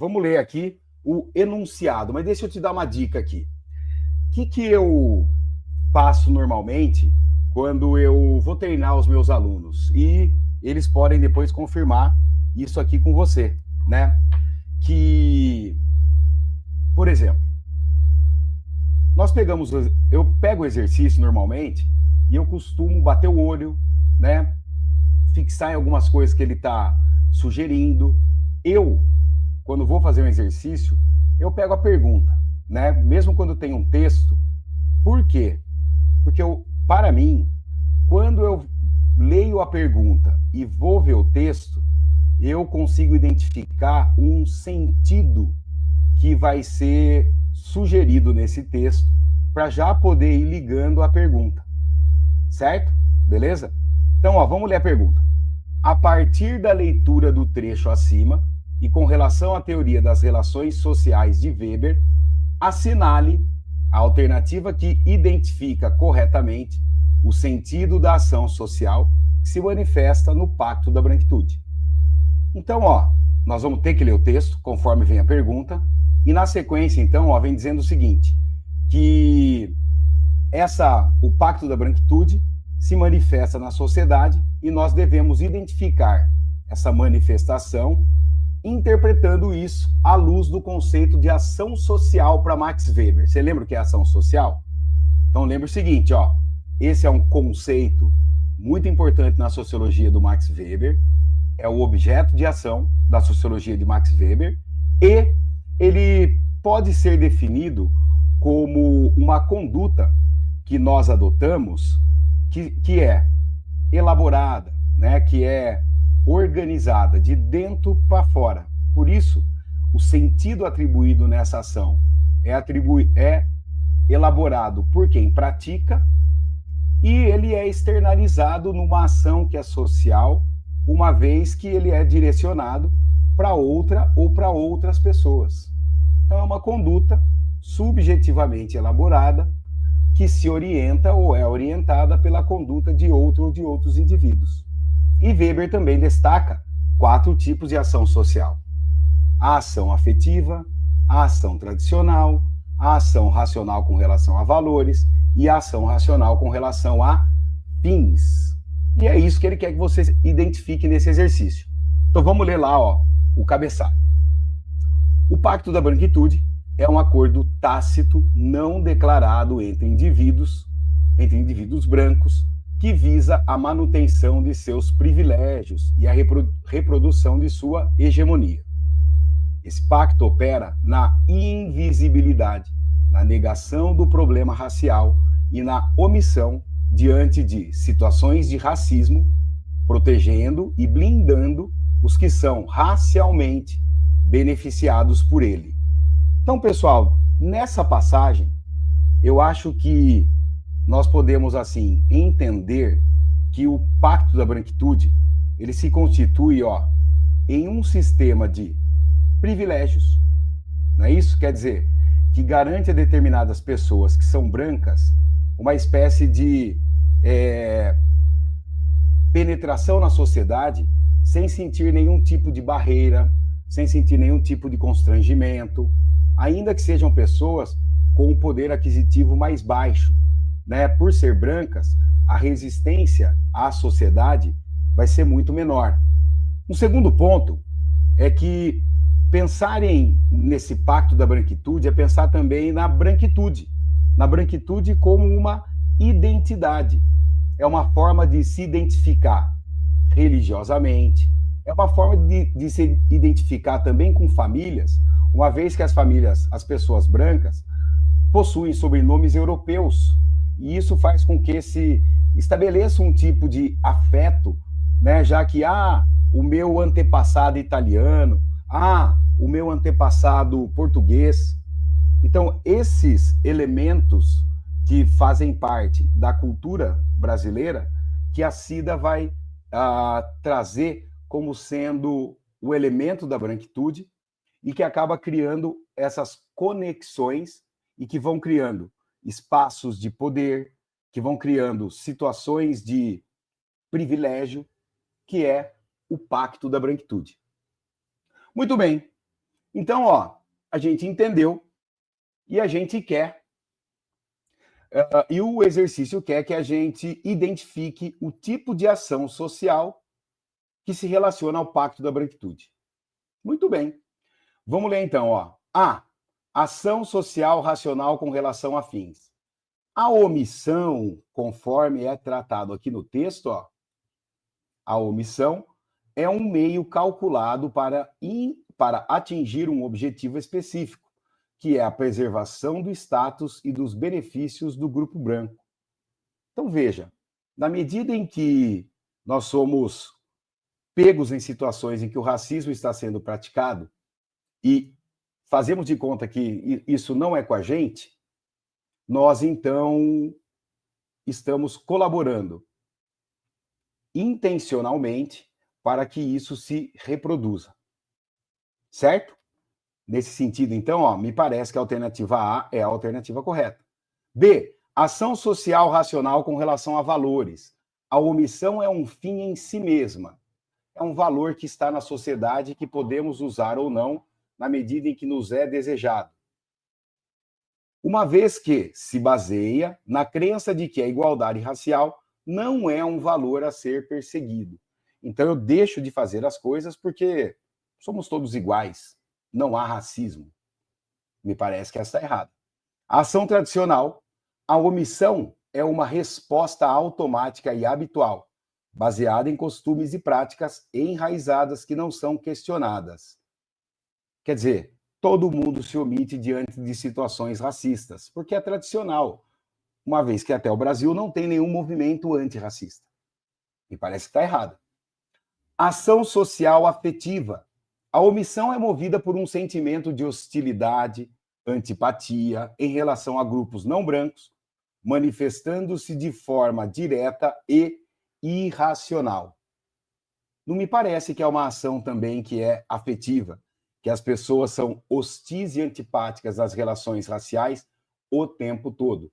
vamos ler aqui o enunciado, mas deixa eu te dar uma dica aqui. O que eu faço normalmente quando eu vou treinar os meus alunos? E eles podem depois confirmar isso aqui com você, né? Que, por exemplo, eu pego o exercício normalmente e eu costumo bater o olho, né? Fixar em algumas coisas que ele está sugerindo. Quando vou fazer um exercício, eu pego a pergunta, né? Mesmo quando tem um texto. Por quê? Porque para mim, quando eu leio a pergunta e vou ver o texto, eu consigo identificar um sentido que vai ser sugerido nesse texto para já poder ir ligando a pergunta. Certo? Beleza? Então, vamos ler a pergunta. A partir da leitura do trecho acima e com relação à teoria das relações sociais de Weber, assinale a alternativa que identifica corretamente o sentido da ação social que se manifesta no Pacto da Branquitude. Então, nós vamos ter que ler o texto conforme vem a pergunta e na sequência, então, vem dizendo o seguinte, que o Pacto da Branquitude se manifesta na sociedade e nós devemos identificar essa manifestação interpretando isso à luz do conceito de ação social para Max Weber. Você lembra o que é ação social? Então lembra o seguinte, esse é um conceito muito importante na sociologia do Max Weber, é o objeto de ação da sociologia de Max Weber e ele pode ser definido como uma conduta que nós adotamos que é elaborada, né, que é organizada de dentro para fora. Por isso, o sentido atribuído nessa ação é elaborado por quem pratica e ele é externalizado numa ação que é social, uma vez que ele é direcionado para outra ou para outras pessoas. Então, é uma conduta subjetivamente elaborada que se orienta ou é orientada pela conduta de outro ou de outros indivíduos. E Weber também destaca 4 tipos de ação social. A ação afetiva, a ação tradicional, a ação racional com relação a valores e a ação racional com relação a fins. E é isso que ele quer que você identifique nesse exercício. Então vamos ler lá o cabeçalho. O Pacto da Branquitude é um acordo tácito não declarado entre indivíduos brancos que visa a manutenção de seus privilégios e a reprodução de sua hegemonia. Esse pacto opera na invisibilidade, na negação do problema racial e na omissão diante de situações de racismo, protegendo e blindando os que são racialmente beneficiados por ele. Então, pessoal, nessa passagem, eu acho que nós podemos, assim, entender que o Pacto da Branquitude, ele se constitui, em um sistema de privilégios, não é isso? Quer dizer, que garante a determinadas pessoas que são brancas uma espécie de penetração na sociedade sem sentir nenhum tipo de barreira, sem sentir nenhum tipo de constrangimento, ainda que sejam pessoas com um poder aquisitivo mais baixo, né? Por ser brancas, a resistência à sociedade vai ser muito menor. Um segundo ponto é que pensar nesse Pacto da Branquitude é pensar também na branquitude como uma identidade. É uma forma de se identificar religiosamente, é uma forma de se identificar também com famílias, uma vez que as pessoas brancas, possuem sobrenomes europeus, e isso faz com que se estabeleça um tipo de afeto, né? Já que, o meu antepassado italiano, o meu antepassado português. Então, esses elementos que fazem parte da cultura brasileira, que a Cida vai trazer como sendo o elemento da branquitude e que acaba criando essas conexões e que vão criando espaços de poder, que vão criando situações de privilégio, que é o Pacto da Branquitude. Muito bem. Então, ó, a gente entendeu e a gente quer, e o exercício quer que a gente identifique o tipo de ação social que se relaciona ao Pacto da Branquitude. Muito bem. Vamos ler então, ó. A. Ação social racional com relação a fins. A omissão, conforme é tratado aqui no texto, ó, a omissão é um meio calculado para atingir um objetivo específico, que é a preservação do status e dos benefícios do grupo branco. Então, veja, na medida em que nós somos pegos em situações em que o racismo está sendo praticado e fazemos de conta que isso não é com a gente, nós então estamos colaborando intencionalmente para que isso se reproduza. Certo? Nesse sentido, então, ó, me parece que a alternativa A é a alternativa correta. B. Ação social racional com relação a valores. A omissão é um fim em si mesma. É um valor que está na sociedade que podemos usar ou não na medida em que nos é desejado. Uma vez que se baseia na crença de que a igualdade racial não é um valor a ser perseguido. Então eu deixo de fazer as coisas porque somos todos iguais, não há racismo. Me parece que essa está errada. A ação tradicional, a omissão é uma resposta automática e habitual, baseada em costumes e práticas enraizadas que não são questionadas. Quer dizer, todo mundo se omite diante de situações racistas, porque é tradicional, uma vez que até o Brasil não tem nenhum movimento antirracista. Me parece que está errado. Ação social afetiva. A omissão é movida por um sentimento de hostilidade, antipatia em relação a grupos não brancos, manifestando-se de forma direta e irracional. Não me parece que é uma ação também que é afetiva, que as pessoas são hostis e antipáticas às relações raciais o tempo todo.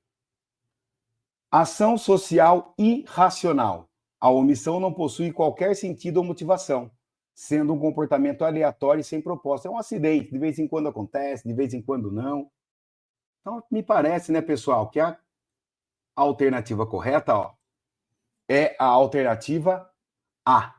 Ação social irracional. A omissão não possui qualquer sentido ou motivação, sendo um comportamento aleatório e sem propósito. É um acidente, de vez em quando acontece, de vez em quando não. Então, me parece, né, pessoal, que a alternativa correta, ó, é a alternativa A.